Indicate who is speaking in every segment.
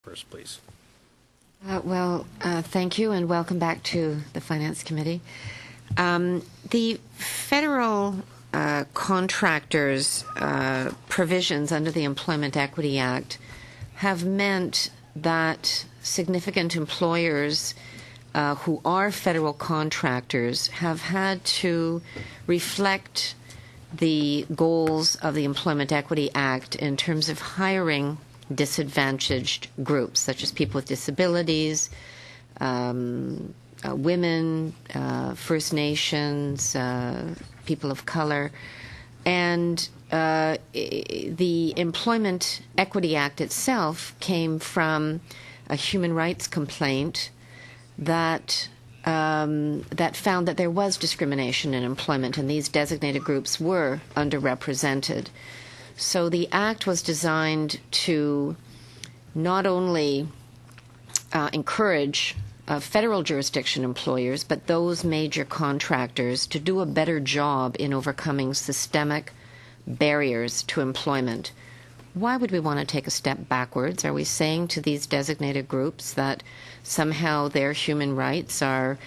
Speaker 1: First, please.
Speaker 2: Thank you, and welcome back to the Finance Committee. The federal contractors' provisions under the Employment Equity Act have meant that significant employers who are federal contractors have had to reflect the goals of the Employment Equity Act in terms of hiring disadvantaged groups, such as people with disabilities, women, First Nations, people of color. And the Employment Equity Act itself came from a human rights complaint that found that there was discrimination in employment, and these designated groups were underrepresented. So the Act was designed to not only encourage federal jurisdiction employers, but those major contractors to do a better job in overcoming systemic barriers to employment. Why would we want to take a step backwards? Are we saying to these designated groups that somehow their human rights are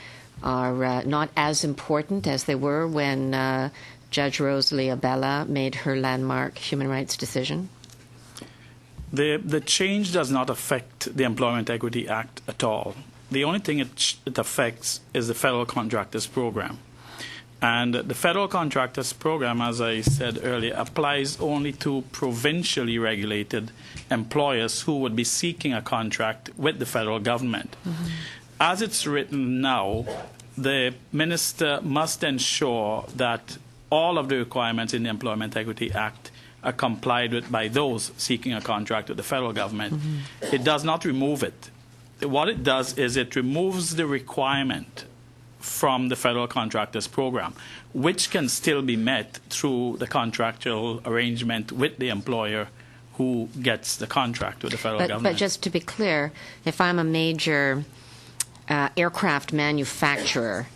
Speaker 2: not as important as they were when Judge Rosalie Abella made her landmark human rights decision?
Speaker 3: The change does not affect the Employment Equity Act at all. The only thing it affects is the Federal Contractors Program. And the Federal Contractors Program, as I said earlier, applies only to provincially regulated employers who would be seeking a contract with the federal government. Mm-hmm. As it's written now, the minister must ensure that all of the requirements in the Employment Equity Act are complied with by those seeking a contract with the federal government. Mm-hmm. It does not remove it. What it does is it removes the requirement from the Federal Contractors Program, which can still be met through the contractual arrangement with the employer who gets the contract with the federal government.
Speaker 2: But just to be clear, if I'm a major aircraft manufacturer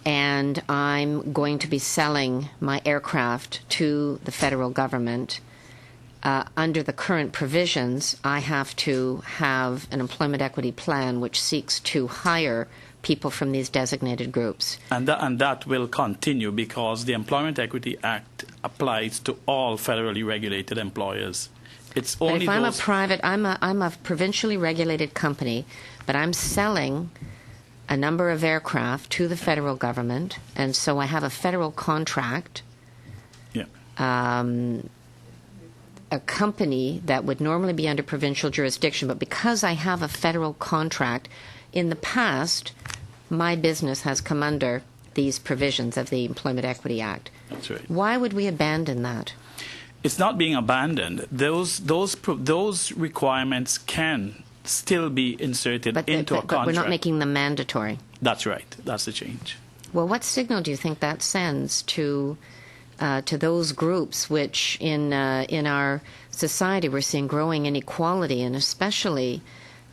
Speaker 2: and I'm going to be selling my aircraft to the federal government, under the current provisions, I have to have an employment equity plan which seeks to hire people from these designated groups. And
Speaker 3: that will continue because the Employment Equity Act applies to all federally regulated employers. It's only
Speaker 2: but if I'm a private, I'm a provincially regulated company, but I'm selling a number of aircraft to the federal government, and so I have a federal contract.
Speaker 3: Yeah.
Speaker 2: A company that would normally be under provincial jurisdiction, but because I have a federal contract, in the past, my business has come under these provisions of the Employment Equity Act.
Speaker 3: That's right.
Speaker 2: Why would we abandon that?
Speaker 3: It's not being abandoned. Those requirements can still be inserted into a contract.
Speaker 2: But we're not making them mandatory.
Speaker 3: That's right. That's the change.
Speaker 2: Well, what signal do you think that sends to those groups which in our society we're seeing growing inequality, and especially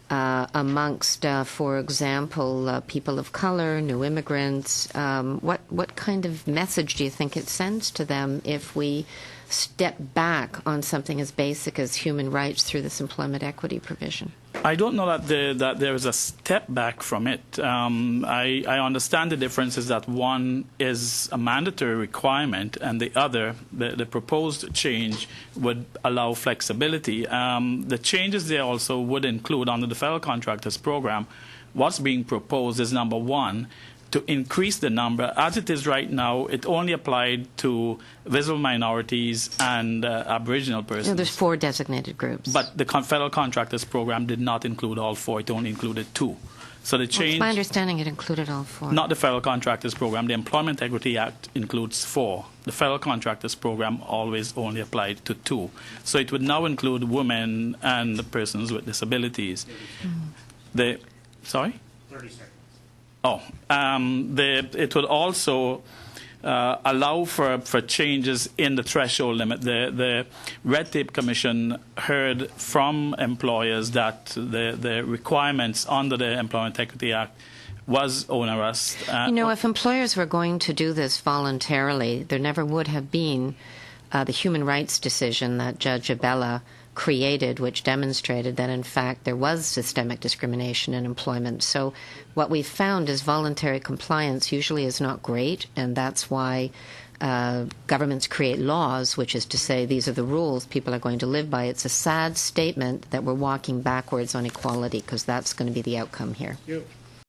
Speaker 2: amongst, for example, people of color, new immigrants? What kind of message do you think it sends to them if we step back on something as basic as human rights through this employment equity provision?
Speaker 3: I don't know that there is a step back from it. I understand the difference is that one is a mandatory requirement and the other, the proposed change, would allow flexibility. The changes there also would include, under the Federal Contractors Program, what's being proposed is, number one, to increase the number. As it is right now, it only applied to visible minorities and Aboriginal persons.
Speaker 2: No, there's 4 designated groups.
Speaker 3: But the Federal Contractors Program did not include all 4. It only included 2. So the change...
Speaker 2: Well, it's my understanding it included all 4.
Speaker 3: Not the Federal Contractors Program. The Employment Equity Act includes 4. The Federal Contractors Program always only applied to 2. So it would now include women and persons with disabilities. Mm-hmm. Sorry?
Speaker 1: 30 seconds.
Speaker 3: It would also allow for changes in the threshold limit. The Red Tape Commission heard from employers that the requirements under the Employment Equity Act was onerous.
Speaker 2: If employers were going to do this voluntarily, there never would have been the human rights decision that Judge Abella created which demonstrated that, in fact, there was systemic discrimination in employment. So what we've found is voluntary compliance usually is not great, and that's why governments create laws, which is to say these are the rules people are going to live by. It's a sad statement that we're walking backwards on equality, because that's going to be the outcome here.
Speaker 1: Yep.